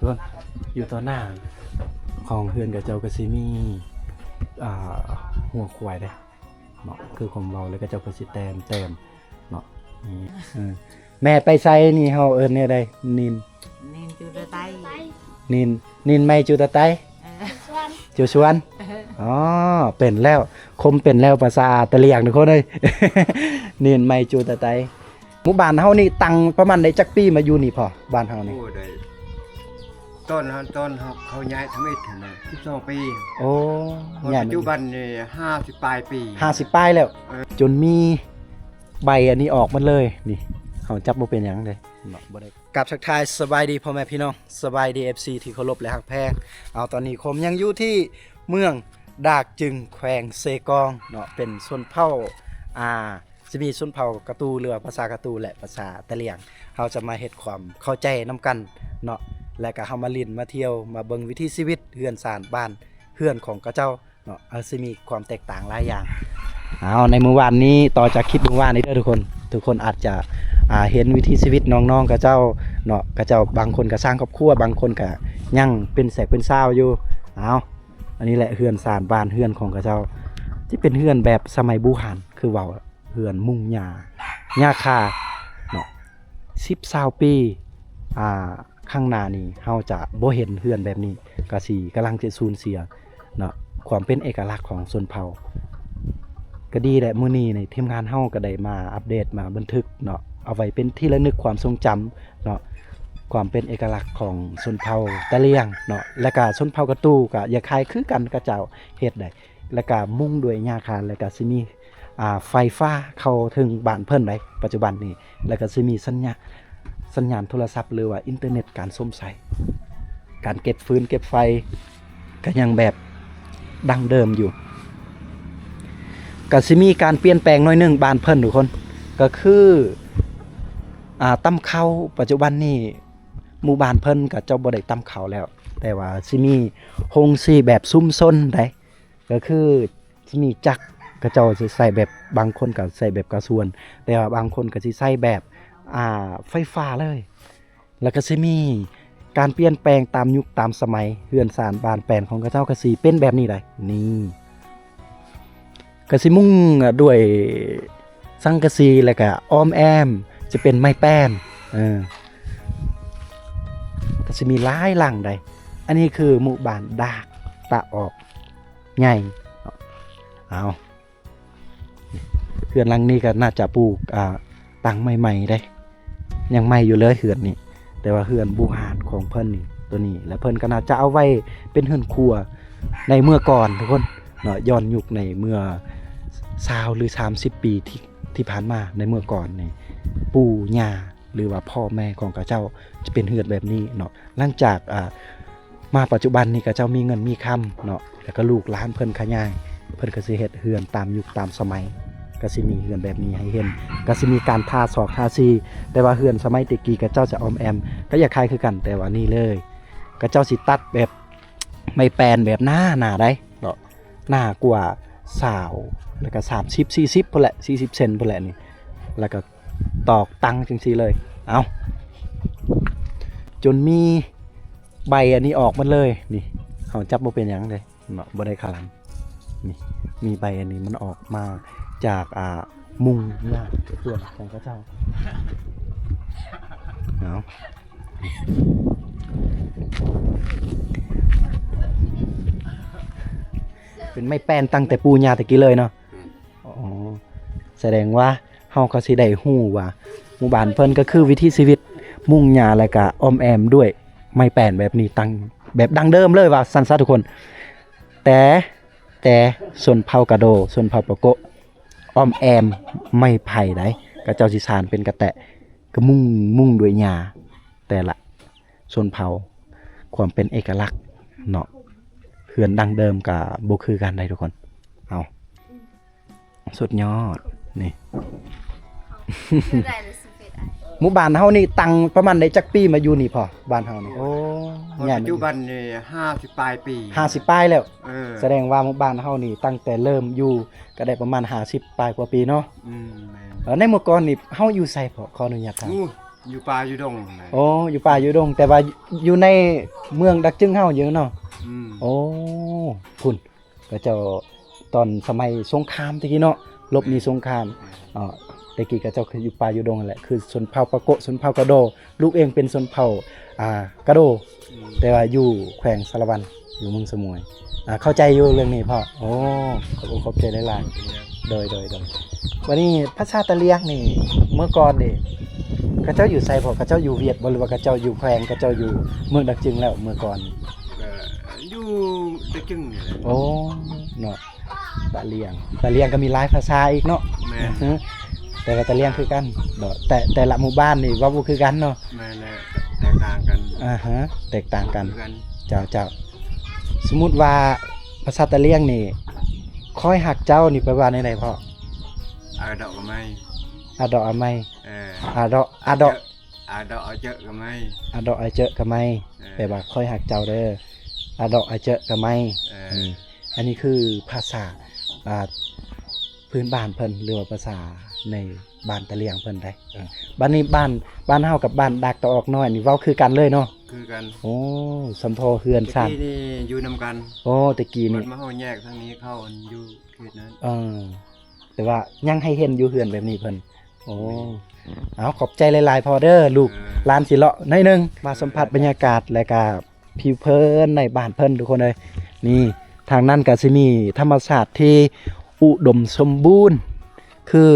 กคนอยู่ต่อหน้าของเฮือนกับเจ้าก็สิมีหัวควายเด้เนาะคือของเราแล้วก็เจ้าก็สิแต้มเนาะนี่แม่ไปไสนี่เฮาเอิ้นแนวใดนินจูตะไตนินไม่จูตะไตจูชวนอ๋อเป็นแล้วคมเป็นแล้วภาษาตะเลียงทุกคนเอ้ย นินไม่จูตะไตหมู่บ้านเฮานี่ตั้งประมาณได้จักปีมาอยู่นี่พอบ้านเฮานี่โอ้ได้ต้นเขาย้ายทำอิฐนะ12 ปีโอ้ปัจจุบันนี่50ปลายปี50ปลายแล้วจนมีใบอันนี้ออกมาเลยนี่เฮาจับบ่เป็นหยังเลยบ่ได้กลับทักทายสบายดีพ่อแม่พี่น้องสบายดี FC ที่เคารพและฮักแพงเอาตอนนี้ผมยังอยู่ที่เมืองดากจึงแขวงเซกองเนาะเป็นชนเผ่าจะมีชนเผ่ากะตูหรือว่าภาษากะตูและภาษาตะเลียงเราจะมาเฮ็ดความเข้าใจนํกันเนาะและก็เฮามาลิ้นมาเที่ยวมาเบิ่งวิถีชีวิตเฮือนสานบ้านเฮือนของกระเจ้าเนาะสิมีความแตกต่างหลายอย่างเอาในมื้อวานนี้ต่อจากคลิปมื้อวานนี้เด้อทุกคนอาจจะเห็นวิถีชีวิตน้องๆกระเจ้าเนาะกระเจ้าบางคนก็สร้างครอบครัวบางคนก็ยังเป็นแสกเป็นซ่าวอยู่เอาอันนี้แหละเฮือนสานบ้านเฮือนของกระเจ้าที่เป็นเฮือนแบบสมัยโบราณคือเว้าเฮือนมุงหญ้าคาเนาะ10-20ปีข้างหน้านี้เฮาจะบ่เห็นเฮือนแบบนี้ก็สิกำลังจะสูญเสียเนาะความเป็นเอกลักษณ์ของชนเผ่าก็ดีแหละมื้อนี้ในทีมงานเฮาก็ได้มาอัปเดตมาบันทึกเนาะเอาไว้เป็นที่ระลึกความทรงจำเนาะความเป็นเอกลักษณ์ของชนเผ่าตะเลียงเนาะและก็ชนเผ่ากะตูก็อย่าคล้ายคือกันกระเจ้าเฮ็ดได้และก็มุ่งด้วยหญ้าคาและก็สิมีไฟฟ้าเข้าถึงบ้านเพิ่นได้ปัจจุบันนี้แล้วก็สิมีสัญญาณโทรศัพท์หรือว่าอินเทอร์เน็ตการส้มใสการเก็บฟืนเก็บไฟก็ยังแบบดังเดิมอยู่ก็สิมีการเปลี่ยนแปลงน้อยนึงบ้านเพิ่นทุกคนก็คือตำข้าวปัจจุบันนี้หมู่บ้านเพิ่นก็เจ้าบ่ได้ตำข้าวแล้วแต่ว่าสิมีโฮงซีแบบซุ่มซนได้ก็คือสิมีจักรก็เจ้าสิใส่แบบบางคนก็ใส่แบบกระสวนแต่ว่าบางคนก็สิใส่แบบไฟฟ้าเลยแล้วก็สิมีการเปลี่ยนแปลงตามยุคตามสมัยเฮือนสานบ้านแปลนของกระเจ้าก็สิเป็นแบบนี้ได้นี่ก็สิมุ่งด้วยสังกะสีแล้วก็อ้อมแอมจะเป็นไม้แป้นก็สิมีหลายหลังได้อันนี้คือหมู่บ้านดากตะออกใหญ่เอาเฮือนหลังนี้ก็น่าจะปลูกตั้งใหม่ๆได้ยังใหม่อยู่เลยเฮือนนี่แต่ว่าเฮือนบูหานของเพิ่นนี่ตัวนี้และเพิ่นก็น่าจะเอาไว้เป็นเฮือนครัวในเมื่อก่อนทุกคนเนาะย้อนยุคในเมื่อ20หรือ30ปีที่ผ่านมาในเมื่อก่อนนี่ปู่ย่าหรือว่าพ่อแม่ของกระเจ้าจะเป็นเฮือนแบบนี้เนาะหลังจากมาปัจจุบันนี่กระเจ้ามีเงินมีคำเนาะแล้วก็ลูกหลานเพิ่นขยายเพิ่นก็สิเฮ็ดเฮือนตามยุคตามสมัยก็สิมีเฮือนแบบนี้ให้เห็นก็สิมีการทาศอกทาซีแต่ว่าเฮือนสมัยตะกี้กระเจ้าจะออมแอมก็อย่าคล้ายคือกันแต่ว่านี่เลยกระเจ้าสิตัดแบบไม่แปลนแบบหน้าได้เนาะหน้ากว่า20แล้วก็30 40พุ่นแหละ40เซนพุ่นแหละนี่แล้วก็ตอกตังจังซี่เลยเอาจนมีใบอันนี้ออกมาเลยนี่เฮาจับบ่เป็นหยังเลยเนาะบ่ได้คาลังนี่มีใบอันนี้มันออกมาจากมุงหญ้าเพื่อนของพระเจ้าเอาเป็นไม่แป้นตั้งแต่ปูญาตะกี้เลยเนาะอ๋อแสดงว่าเฮาก็สิได้ฮู้ว่าหมู่บ้านเพิ่นก็คือวิถีชีวิตมุ่งหญ้าแล้วก็อ้อมแอมด้วยไม่แป้นแบบนี้ตั้งแบบดังเดิมเลยว่าซั่นซะทุกคนแต่ส่วนเผากระโดส่วนเผาปะโกอ้อมแอมไม่ไผ่ได้กระเจ้าสิสานเป็นกระแตะก็มุ่งด้วยหญ้าแต่ละส่วนเผาความเป็นเอกลักษณ์เนาะเฮือนดังเดิมกับบ่คือกันได้ทุกคนเอาสุดยอดนี่ หมู่บ้านเฮานี่ตั้งประมาณได้จักปีมาอยู่นี่พอบ้านเฮานี่โอ้ปัจจุบันนี่50ปลายปี50ปลายแล้วแสดงว่าหมู่บ้านเฮานี่ตั้งแต่เริ่มอยู่ก็ได้ประมาณ50ปลายกว่าปีเนาะในเมื่อก่อนนี่เฮาอยู่ไสพอขออนุญาตถาม อยู่ป่าอยู่ดงไหน โอ้อยู่ป่าอยู่ดงแต่ว่าอยู่ในเมืองดักจึงเฮาอยู่เนาะ อืม โอ้คุณก็เจ้าตอนสมัยสงครามตะกี้เนาะลบหนีสงครามตะกี้ก็เจ้าคืออยู่ป่าอยู่ดงนั่นแหละคือชนเผ่าปะโกะชนเผ่ากะโดลูกเองเป็นชนเผ่ากะโด อืม แต่ว่าอยู่แขวงสารวันอยู่เมืองสมุยเข้าใจอยู่เรื่องนี้พ่อโอ้ขอบใจหลายๆโดยวันนี้พระชาติตะเลียงนี่เมื่อก่อนนี่เขาเจ้าอยู่ไซพ่อเขาเจ้าอยู่เวียดบ่หรือว่าเขาเจ้าอยู่แขวงเขาเจ้าอยู่เมืองดักจึงแล้วเมื่อก่อน ก็อยู่ตะจึงนี่แหละ โอ้เนาะตะเลียงก็มีหลายภาษาอีกเนาะ แม่ แต่ว่าตะเลียงคือกันเนาะแต่ละหมู่บ้านนี่เว่าบ่คือกันเนาะ แม่แหละแตกต่างกัน แตกต่างกัน คือกัน เจ้าสมมุติว่าภาษาตะเลียงนี่คอยหักเจ้านี่แปลว่าไหนๆพ่อ อาดอกก็ไม่ อาดอกอาไม เออ อาดอกอาดอก อาดอกเอาเจอก็ไม่ อาดอกอาเจอะกะไมแปลว่าคอยหักเจ้าเด้ออาดอกอาเจอะกะไม เออ อันนี้คือภาษาพื้นบ้านเพิ่นหรือว่าภาษาในบ้านตะเลียงเพิ่นได้บ้านนี้บ้านเฮากับบ้านดักตะออกน้อยนี่เว้าคือกันเลยเนาะ คือกัน โอ้สำพอเฮือน ตะ ซ่าน กี้นี่อยู่นำกัน โอ้ตะกี้ มั นี่ นมาเฮาแยกทางนี้เข้าอันอยู่เขตนั้น แต่ว่ายังให้เห็นอยู่เฮือนแบบนี้เพิ่นโอ้เอาขอบใจหลายๆพอเด้อลูกหลานสิเลาะหน่อยหนึงมาสัมผัสบรรยากาศและก็ผิวเพิ่นในบ้านเพิ่นทุกคนเลยนี่ทางนั้นก็สิมีธรรมชาติที่อุดมสมบูรณ์คือ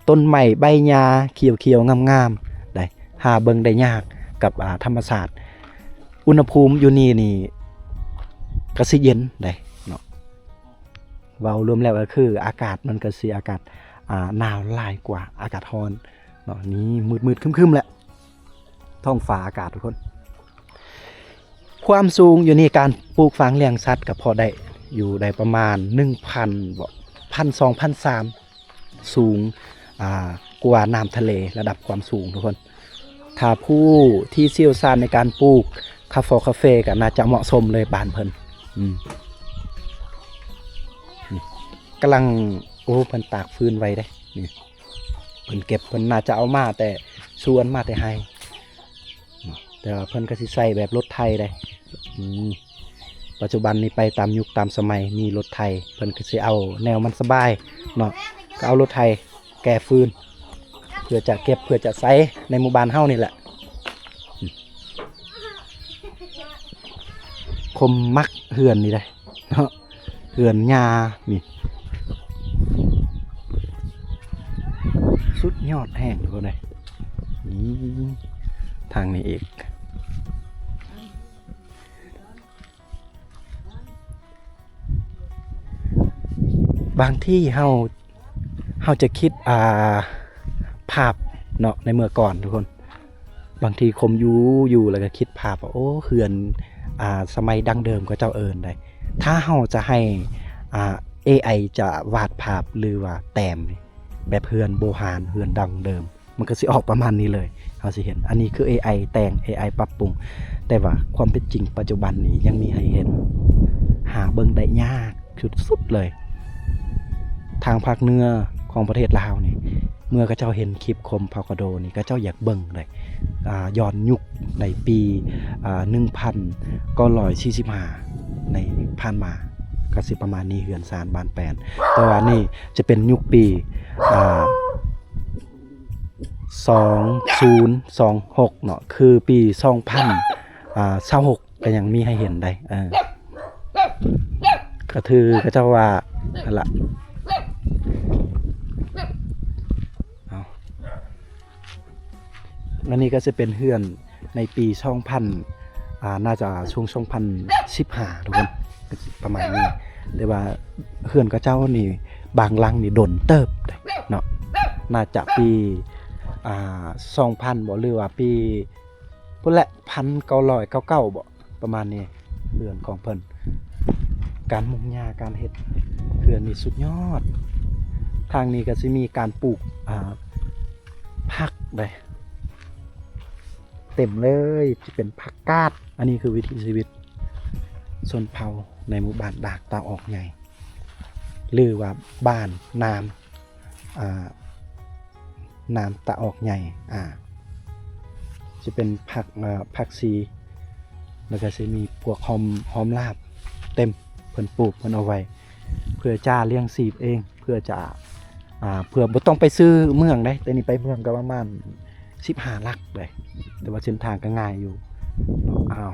ต้นไม้ใบหญ้าเขียวๆงามๆได้หาเบิ่งได้ยากกับธรรมชาติอุณหภูมิอยู่นี่ก็สิเย็นได้เนาะเว้ารวมแล้วก็คืออากาศมันก็สิอากาศหนาวหลายกว่าอากาศร้อนเนาะนี่มืดๆครึมๆแหละท้องฟ้าอากาศทุกคนความสูงอยู่นี่การปลูกฝังเลี้ยงสัตว์ก็พอได้อยู่ได้ประมาณ 1,000 บ่ 1,200-1,300 สูงกว่าน้ำทะเลระดับความสูงทุกคนถ้าผู้ที่เชี่ยวชาญในการปลูกคาเฟ่ก็น่าจะเหมาะสมเลยบ้านเพิ่นนี่กำลังเพิ่นตากฟืนไว้ได้นี่เพิ่นเก็บเพิ่นน่าจะเอามาแต่ชวนมาแต่ให้แต่ว่าเพิ่นก็สิใส่แบบรถไถได้ปัจจุบันนี้ไปตามยุคตามสมัยมีรถไถเพิ่นก็สิเอาแนวมันสบายเนาะก็เอารถไถแก่ฟืนเพื่อจะเก็บเพื่อจะใส่ในหมู่บ้านเฮานี่แหละคมมักเหือนนี่ได้เนาะเหือนหญ้านี่สุดยอดแห้งทุกคนเลยนี่ทางนี้อีกบางที่เฮาจะคิดภาพเนาะในเมื่อก่อนทุกคนบางทีคมอยู่แล้วก็คิดภาพว่าโอ้เขื่อนสมัยดั้งเดิมก็เจ้าเอิญได้ถ้าเฮาจะให้AI จะวาดภาพหรือว่าแต้มแบบเฮือนโบราณเฮือนดั้งเดิมมันก็สิออกประมาณนี้เลยเฮาสิเห็นอันนี้คือ AI แต่ง AI ปรับปรุงแต่ว่าความเป็นจริงปัจจุบันนี้ยังมีให้เห็นหาเบิ่งได้ยากสุดๆเลยทางภาคเหนือของประเทศลาวนี่เมื่อก็เจ้าเห็นคลิปคมพากาโดนี่ก็เจ้าอยากเบิ่งเลยย้อนยุคในปี1945ในผ่านมาก็สิประมาณนี้เฮือนซานบ้านแปนแต่ว่านี่จะเป็นยุคปี2026เนาะคือปี2026ก็ยังมีให้เห็นได้ก็คือก็เจ้าว่านั่นล่ะอันนี้ก็จะเป็นเฮือนในปี2000น่าจะช่วง2015ทุกคนประมาณนี้แต่ว่าเฮือนก็เจ้านี่บางหลังนี่ดนเติบเนาะน่าจะปี2000บ่หรือว่าปีพุ่นแหละ1999บ่ประมาณนี้เฮือนของเพิ่นการมุงหญ้าการเฮ็ดเฮือนนี่สุดยอดทางนี้ก็สิมีการปลูกผักได้เต็มเลยจะเป็นผักกาดอันนี้คือวิถีชีวิตชนเผ่าในหมู่บ้านดากตาออกใหญ่หรือว่าบ้านน้ำตาออกใหญ่ จะเป็นผักชีแล้วก็จะมีพวกหอมลาบเต็มเพิ่นปลูกเพิ่นเอาไว้เพื่อจ้าเลี้ยงชีพเองเพื่อจะเพื่อบ่ต้องไปซื้อเมืองได้แต่นี่ไปเมืองก็ประมาณ15ลักเลยแต่ว่าเส้นทางก็ง่ายอยู่อ้าว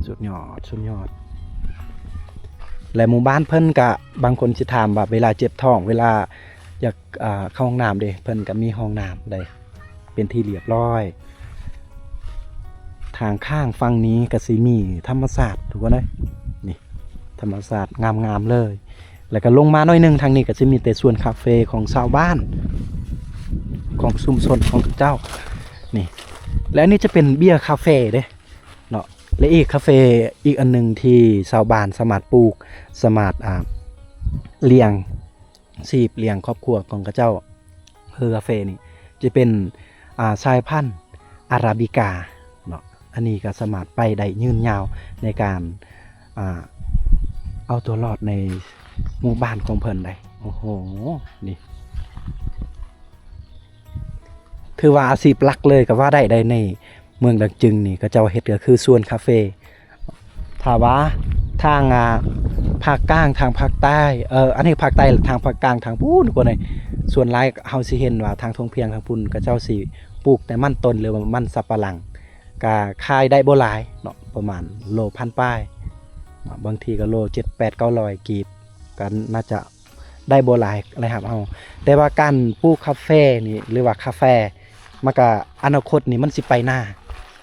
สุดยอดและหมู่บ้านเพิ่นก็บางคนสิถามว่าเวลาเจ็บท้องเวลาอยากเข้าห้องน้ำเด้เพิ่นก็มีห้องน้ำได้เป็นที่เรียบร้อยทางข้างฝั่งนี้ก็สิมีธรรมศาสตร์ถูกบ่เด้นี่ธรรมศาสตร์งามๆเลยแล้วก็ลงมาหน่อยนึงทางนี้ก็สิมีแต่ส่วนคาเฟ่ของชาวบ้านของชุมชนของเจ้านี่และนี่จะเป็นเบียร์คาเฟ่เด้เนาะและอีกคาเฟ่อีกอันนึงที่ชาวบ้านสามารถปลูกสามารถเลี้ยงชีพเลี้ยงครอบครัวของเจ้าคาเฟ่นี่จะเป็นสายพันธุ์อาราบิกาเนาะอันนี้ก็สามารถไปได้ยืนยาวในการเอาตัวรอดในหมู่บ้านของเพิ่นได้โอ้โหนี่ถือว่าอาชีพหลักเลยก็ว่าได้ในเมืองดังจึงนี่ก็เจ้าเฮ็ดก็คือส่วนคาเฟ่ถ้าว่าทางภาคกลางทางภาคใต้อันนี้ภาคใต้ทางภาคกลางทางพูนกว่าหน่อยส่วนหลายเฮาสิเห็นว่าทางทงเพียงทางพุ่นก็เจ้าสิปลูกแต่มันต้นหรือว่ามันสับปะหลังก็ขายได้บ่หลายเนาะประมาณโลพันป้ายบางทีก็โล7 8 900กีบก็น่าจะได้บ่หลายอะไรครับเฮาแต่ว่าการปลูกคาเฟ่นี่หรือว่าคาเฟ่มันก็อนาคตนี่มันสิไปหน้า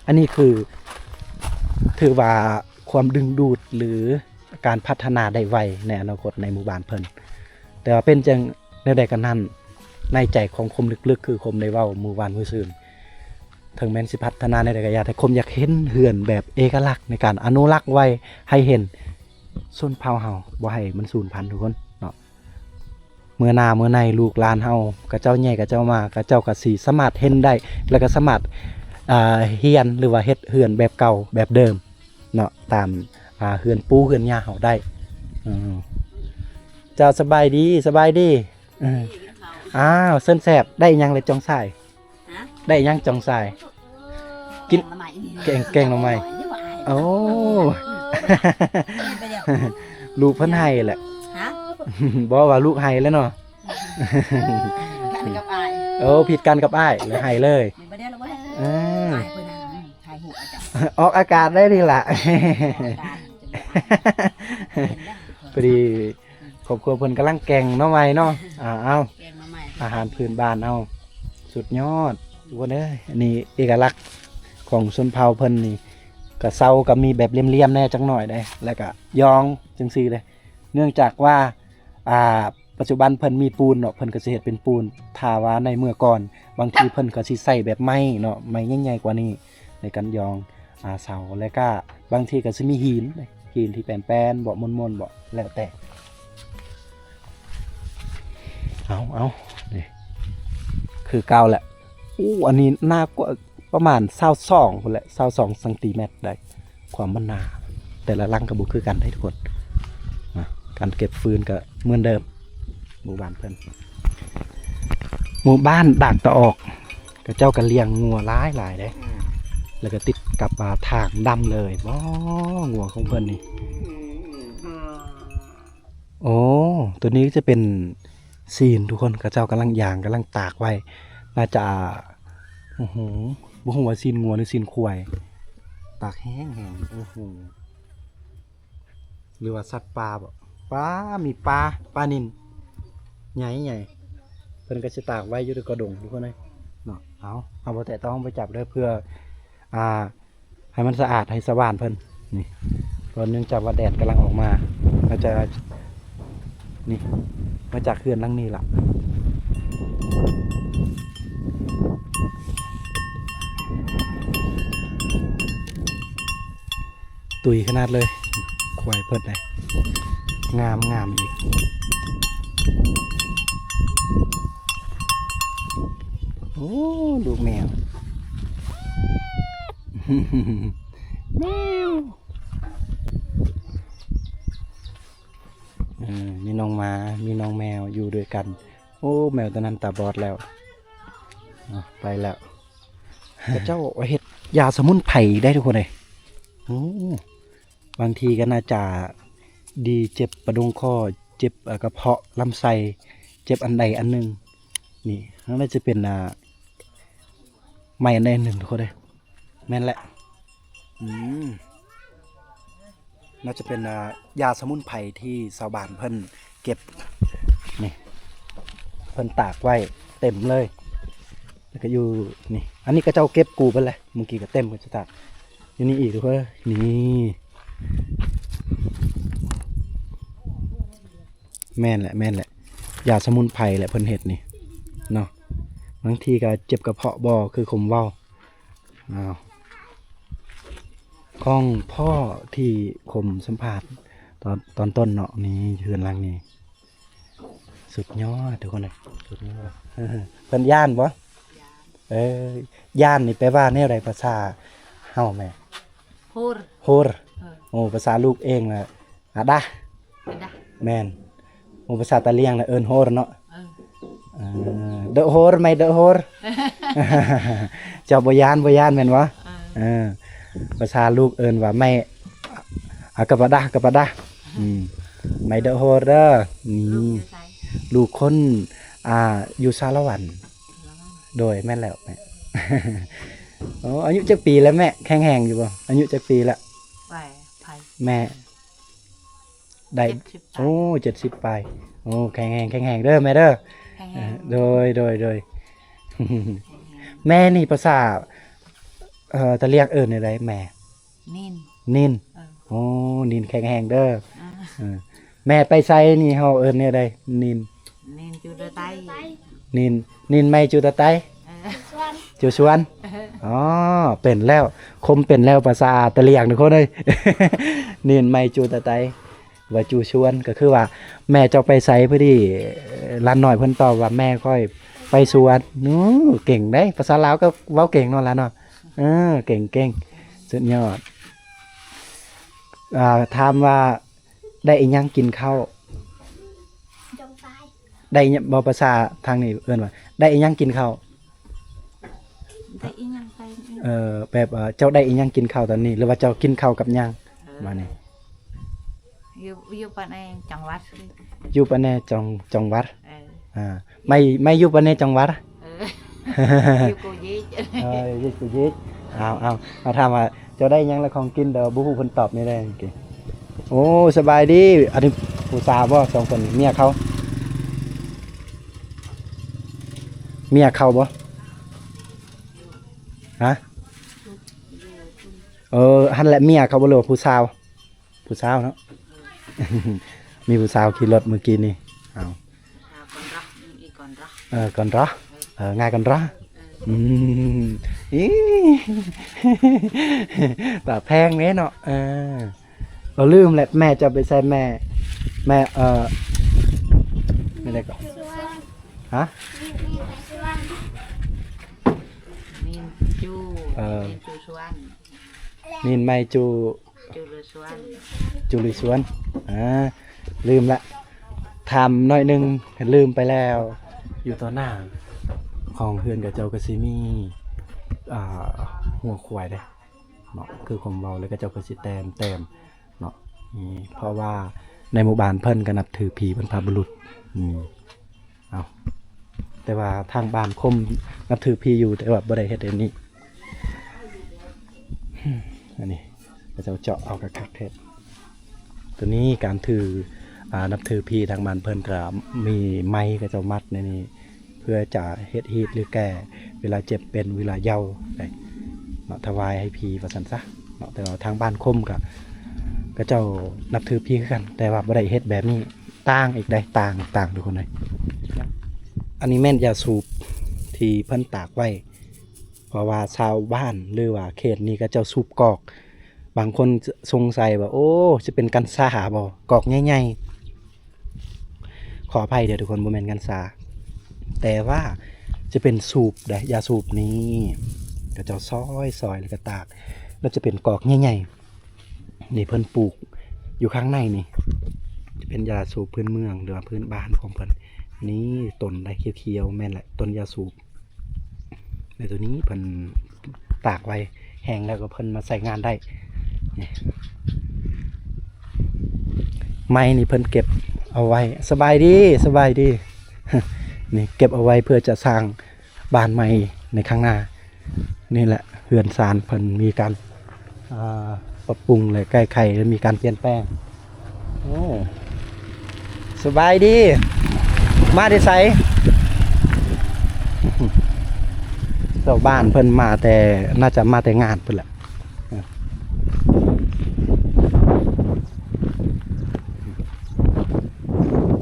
อันนี้คือถือว่าความดึงดูดหรือการพัฒนาได้ไวในอนาคตในหมู่บ้านเพิ่นแต่ว่าเป็นจังแนวใดกันนั้นในใจของคมลึกๆคือคมได้เว้าหมู่บ้านผู้ซื่นถึงแม้นสิพัฒนาในใดก็อยากแต่คมอยากเห็นเฮือนแบบเอกลักษณ์ในการอนุรักษ์ไว้ให้เห็นชนเผ่าเฮาบ่ให้มันสูญพันธุ์ทุกคนเนาะเมื่อหน้าเมื่อในลูกหลานเฮาก็เจ้าใหญ่ก็เจ้ามาก็เจ้าก็สิสามารถเห็นได้แล้วก็สามารถเฮียนหรือว่าเฮ็ดเฮือนแบบเก่าแบบเดิมเนาะตามเฮือนปูเฮือนย่าเฮาได้เจ้าสบายดีอ้าวเส้นแสบได้ยังเลยจองสายได้ยังจองสายกินแกงหน่อไม้โอ้ลูกเพิ่นให้แหละบอกว่าลูกให้แล้วเนาะโอ้ผิดกันกับอ้ายเลยให้เลยออกอากาศได้ดีล่ะพอดีครอบครัวเพิ่นกำลังแกงหน่อไม้เนาะเอาอาหารพื้นบ้านเอาสุดยอดวันนี้อันนี้เอกลักษณ์ของชนเผ่าเพิ่นนี่ก็เซาก็มีแบบเลี่ยมๆแน่จังหน่อยได้แล้วก็ยองจังซี่เลยเนื่องจากว่าปัจจุบันเพิ่นมีปูนเนาะเพิ่นก็สิเฮ็ดเป็นปูนถ้าว่าในเมื่อก่อนบางทีเพิ่นก็สิใส่แบบไม้เนาะไม้ใหญ่ๆกว่านี้ในการยองเสาแล้วก็บางทีก็สิมีหินที่แป้นๆบ่มนๆบ่แล้วแต่เอานี่คือเก่าแหละอันนี้หน้ากว่าประมาณ22พุ่นแหละ22ซนได้ความมันหนาแต่ละรังก็บ่คือกันได้ทุกคนการเก็บฟืนก็เหมือนเดิมหมู่บ้านเพิ่นหมู่บ้านดากตะออกก็เจ้าก็เลี้ยงงัวหลายเด้แล้วก็ติดกับทางดำเลยว้างัวของเพิ่นนี่โอ้ตัวนี้จะเป็นซีนทุกคนก็เจ้ากำลังย่างกำลังตากไว้น่าจะโอ้โหบ่ฮู้ว่าซีนงัวหรือซีนควายตากแห้งโอ้โหหรือว่าสัตว์ป่าบ่มีปลานิลใหญ่เพิ่นก็สิตากไว้อยู่ในกระดงทุกคนเลยเนาะเอาบ่แต่ต้องไปจับได้เพื่อให้มันสะอาดให้สว่านเพิ่นนี่เพราะเนื่องจากว่าแดดกำลังออกมาก็จะนี่มาจากเขื่อนลังนี้ล่ะตุยขนาดเลยควายเพิ่นเลยงามอีกโอ้ลูกแมวแมวมีน้องหมามีน้องแมวอยู่ด้วยกันโอ้แมวตัวนั้นตาบอดแล้วไปแล้ว พระเจ้าเอาเฮ็ดยาสมุนไพรได้ทุกคนเลยโอ้บางทีก็น่าจะดีเจ็บประดงคอเจ็บกระเพาะลำไส้เจ็บอันใดอันหนึ่งนี่น่าจะเป็นไม่อันใดอันหนึ่งทุกคนเลยแม่นแหละน่าจะเป็นยาสมุนไพรที่ชาวบ้านเพิ่นเก็บนี่เพิ่นตากไว้เต็มเลยแล้วก็อยู่นี่อันนี้ก็เจ้าเก็บกูไปเลยเมื่อกี้ก็เต็มก็จะตากอยู่นี่อีกทุกคนนี่แม่นแหละยาสมุนไพรแหละเพิ่นเฮ็ดนี่เนาะบางทีก็เจ็บกระเพาะบ่คือขมเว้าอ้าวของพ่อที่คมสัมภาษณ์ตอนต้นเนาะนี่ยืนหลังนี่สุดยอดทุกคนเลยสุดยอดเพิ่นย่านบ่ย่านนี่แปลว่าแนวใดภาษาเฮาแม่โฮรโอ้ภาษาลูกเองน่ะอะดะแม่นโอ้ภาษาตะเลียงน่ะเอิ้นโฮรเนาะเดอะโฮรไม่เดอะโฮรเจ้าบ่ย่านแม่นบ่ภาษาลูกเอิ้นว่าไม่กะปะดะไม่เดอะโฮรเด้อนี่ลูกคนอยู่สารวันโดยแม่นแล้วแม่ อ๋ออายุจักปีแล้วแม่แข็งแรงอยู่บ่อายุจักปีละแม่ได้โอ้70ปลายโอ้แข็งแรงเด้อแม่เด้อโดย แม่นี่ภาษาตะเรียกเอิ้นอะไรแม่นินโอ้นินแข็งแรงเด้อแม่ไปไสนี่เฮาเอิ้นแนวใดนินจูตะไตนินไม่จูตะไตจูชวนอ๋อเป็นแล้วคมเป็นแล้วภาษาตะเลียงทุกคนเลย นินไม่จูตะไตว่าจูชวนก็คือว่าแม่เจ้าไปไสพอดีร้านหน่อยเพิ่นตอบว่าแม่ค่อยไปสวนนู้เก่งได้ภาษาลาวก็เว้าเก่งเนาะล่ะเนาะเก่งสุดยอดถามว่าได้อีหยังกินข้าวได้บ่ภาษาทางนี้เอิ้นว่าได้อีหยังกินข้าวได้อีหยังไปแบบเจ้าได้อีหยังกินข้าวตอนนี้หรือว่าเจ้ากินข้าวกับหยังมานี่อยู่ปานในจังหวัดอยู่ปานในจังหวัดไม่อยู่ปานในจังหวัดอยู่กูยิอยู่กูยิเอาถามว่าเจ้าได้หยังแล้วของกินเด้อบ่ฮู้เพิ่นตอบนี่ได้โอเคโอ้สบายดีอันนี้ผู้สาวบ่สองคนเมียเขาบ่ฮะหั่นแหละเมียเขาบ่รู้ผู้สาวเนาะ มีผู้สาวขี่รถเมื่อกี้นี่เอาก่อนรอง่ายก่อนรอแต่แพงเนี้ยเนาะเราลืมแหละแม่จะไปใส่แม่ไม่ได้ก่อนฮะจูชวนนินไม่จูลิสวนลืมละทำหน่อยนึงลืมไปแล้วอยู่ต่อหน้าของเพื่อนกับเจ้ากระซิมีหัวควายได้เนาะคือความเบาแล้วก็เจ้ากระซิแต้มเนาะเพราะว่าในหมู่บ้านเพิ่นก็นับถือผีบรรพบุรุษเอาแต่ว่าทางบ้านคมนับถือผีอยู่แต่ว่าบ่ได้เฮ็ดอันนี้อันนี้ก็จะเจาะเอากระคักเทศตัวนี้การถือนับถือพี่ทางบ้านเพิ่นก็มีไม้ก็จะมัดในนี้เพื่อจะเฮ็ดฮีทหรือแก่เวลาเจ็บเป็นเวลาเย้าได้เนาะถวายให้พี่ว่าซั่นซะเนาะแต่ว่าทางบ้านคมก็เจ้านับถือพี่คือกันแต่ว่าบ่ได้เฮ็ดแบบนี้ต่างอีกได้ต่างทุกคนเลยอันนี้แม่นยาสูบที่เพิ่นตากไว้เพราะว่าชาวบ้านหรือว่าเขตนี้ก็เจ้าสูบกอกบางคนสงสัยว่าโอ้จะเป็นกัญชาบ่กอกใหญ่ๆขออภัยเดี๋ยวทุกคนบ่แม่นกัญชาแต่ว่าจะเป็นสูบได้ยาสูบนี้ก็เจ้าซอยแล้วก็ตากแล้วจะเป็นกอกใหญ่ๆนี่เพิ่นปลูกอยู่ข้างในนี่จะเป็นยาสูบพื้นเมืองหรือว่าพื้นบ้านของเพิ่นนี่ต้นได้เขียวๆแม่นแหละต้นยาสูบในตัวนี้เพิ่น ตากไว้แห้งแล้วก็เพิ่นมาใส่งานได้นี่ไม้นี่เพิ่นเก็บเอาไว้สบายดีสบายดี นี่เก็บเอาไว้เพื่อจะสร้างบ้านใหม่ในข้างหน้านี่แหละเฮือนซานเพิ่นมีการปรับปรุงเลยใกล้ไข่และมีการเปลี่ยนแปลงโอ้สบายดีมาได้ไสเจ้าบ้านเพิ่นมาแต่น่าจะมาแต่งานเพิ่นแหละ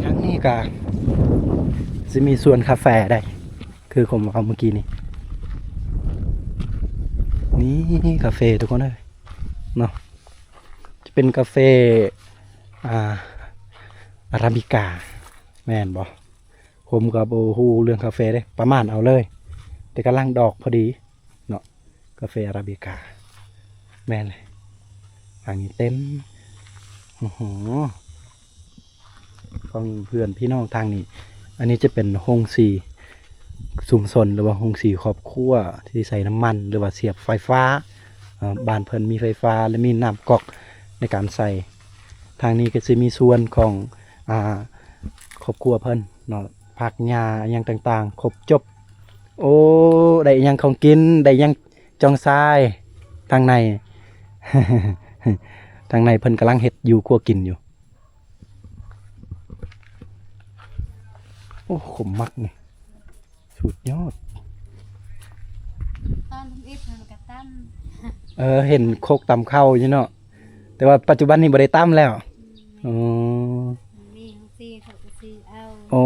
ครั้งนี้ก็จะมีส่วนกาแฟได้คือผมเอาเมื่อกี้นี่กาแฟทุกคนเลยเนาะจะเป็นกาแฟอาราบิกาแม่นบ่ผมกับโบฮูเรื่องกาแฟได้ประมาณเอาเลยแต่กำลังดอกพอดีเนาะกาแฟอาราบิกาแม่นเลยอันนี้เต็มของเพื่อนพี่น้องทางนี้อันนี้จะเป็นโฮงสีชุมชนหรือว่าโฮงสีครอบครัวที่ใส่น้ำมันหรือว่าเสียบไฟฟ้าบ้านเพิ่นมีไฟฟ้าและมีน้ำก๊อกในการใส่ทางนี้ก็จะมีส่วนของครอบครัวเพิ่นเนาะผักหญ้าอย่างต่างๆครบจบโอ้ได้หยังของกินได้หยังจองทรายทางใน ทางในเพิ่นกำลังเฮ็ดอยู่ครัวกินอยู่โอ้ขมมักนี่สุดยอด ตอนทำอิฐมันก็ตั้ม เห็นโคกตำเข้าใช่เนาะแต่ว่าปัจจุบันนี้บ่ได้ตำแล้วอ๋อ มีทั้งซีเขาก็ซีเอา โอ้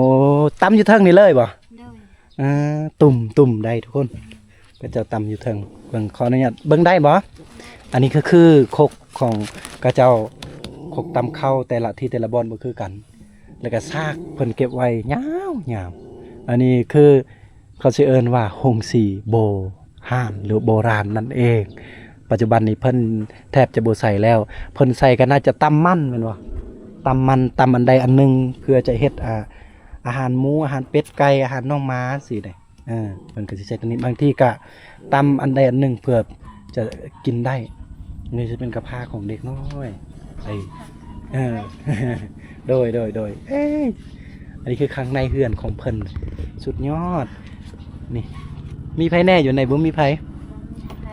ตำอยู่เทิงนี่เลยบ่ โดย ตุ่มได้ทุกคนก็จะตำอยู่เทิงเบิ่งขออนุญาตเบิ่งได้บ่อันนี้ก็คือโคกของกระเจ้าโคกตำเข้าแต่ละที่แต่ละบ่อนบ่คือกันแล้วก็ซากเพิ่นเก็บไว้ยาวๆอันนี้คือเขาสิเอิ้นว่าโฮงสีโบราณหรือโบราณนั่นเองปัจจุบันนี้เพิ่นแทบจะบ่ใส่แล้วเพิ่นใส่ก็น่าจะตำมันแม่นบ่ตำมันตำอันใดอันหนึงเพื่อจะเฮ็ดอาหารหมูอาหารเป็ดไก่อาหารน้องม้าสิได้เพิ่นก็สิใช้ตัวนี้บางทีก็ตำอันใดอันหนึงเพื่อจะกินได้นี่จะเป็นกระเพาของเด็กน้อยไอ้โดยเอ้ยอันนี้คือข้างในเฮือนของเพิ่นสุดยอดนี่มีไผแน่อยู่ในบ่มีไผ ไป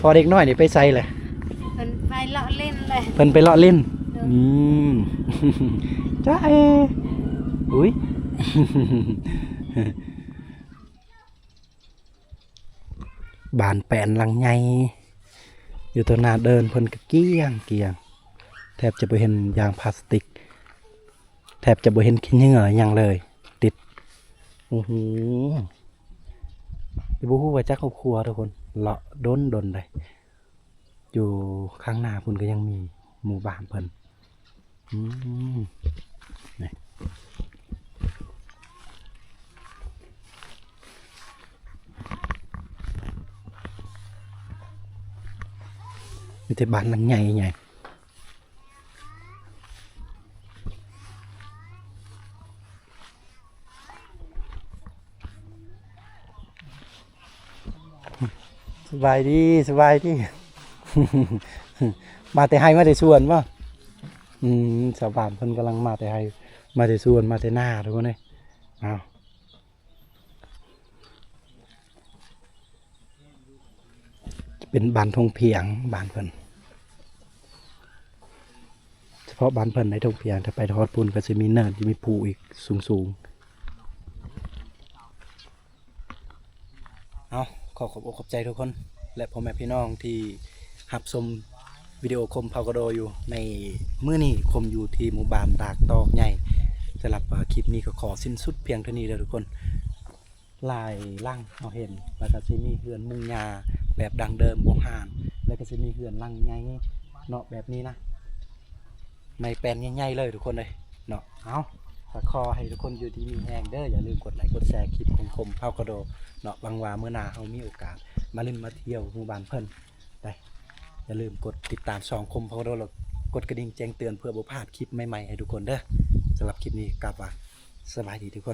พอเด็กน้อยนี่ไปใส่แหละ เพิ่นไปเลาะเล่นเลย เพิ่นไปเลาะเล่นอืม จ้าอุ้ย บานแปนหลังใหญ่อยู่ตัวหน้าเดินเพิ่นก็เกลี้ยงแทบจะบ่เห็นยางพลาสติกแทบจะบ่เห็นขี้เหงื่อหยังเลยติดโอ้โหบ่ฮู้ว่าจักครอบครัวทุกคนเลาะดนได้อยู่ข้างหน้าเพิ่นก็ยังมีหมู่บ้านเพิ่นนี่มีแต่บ้านหลังใหญ่สบายดี มาแต่ให้มาแต่สวนป่ะชาวบ้านเพิ่นกำลังมาแต่ให้มาแต่สวนมาแต่หน้าทุกคนเลยเอาเป็นบ้านทงเพียงบ้านเพิ่นเฉพาะบ้านเพิ่นในทงเพียงถ้าไปทอดปูนก็จะมีเนินที่มีภูอีกสูงเอาขอบใจทุกคนและพ่อแม่พี่น้องที่รับชมวิดีโอคมพาวกระโดอยู่ในมื้อนี้คมอยู่ที่หมู่บ้านดากตอกใหญ่สำหรับคลิปนี้ก็ขอสิ้นสุดเพียงเท่านี้เลยทุกคนลายล่างเอาเห็นแล้วก็จะมีเฮือนมุงยาแบบดังเดิมโบราณแล้วก็จะมีเฮือนล่างใหญ่เนาะแบบนี้นะไม่แปลนใหญ่ๆเลยทุกคนเลยเนาะเอาขอให้ทุกคนอยู่ดีมีแรงเด้ออย่าลืมกดไลค์กดแชร์คลิปของคมพาวกระโดเนาะบางว่าเมื่อหน้าเฮามีโอกาสมาเล่นมาเที่ยวหมู่บ้านเพิ่นได้อย่าลืมกดติดตามช่องคมพาวกระโดแล้วกดกระดิ่งแจ้งเตือนเพื่อบ่พลาดคลิปใหม่ๆให้ทุกคนเด้อสำหรับคลิปนี้กลับว่าสบายดีทุกคน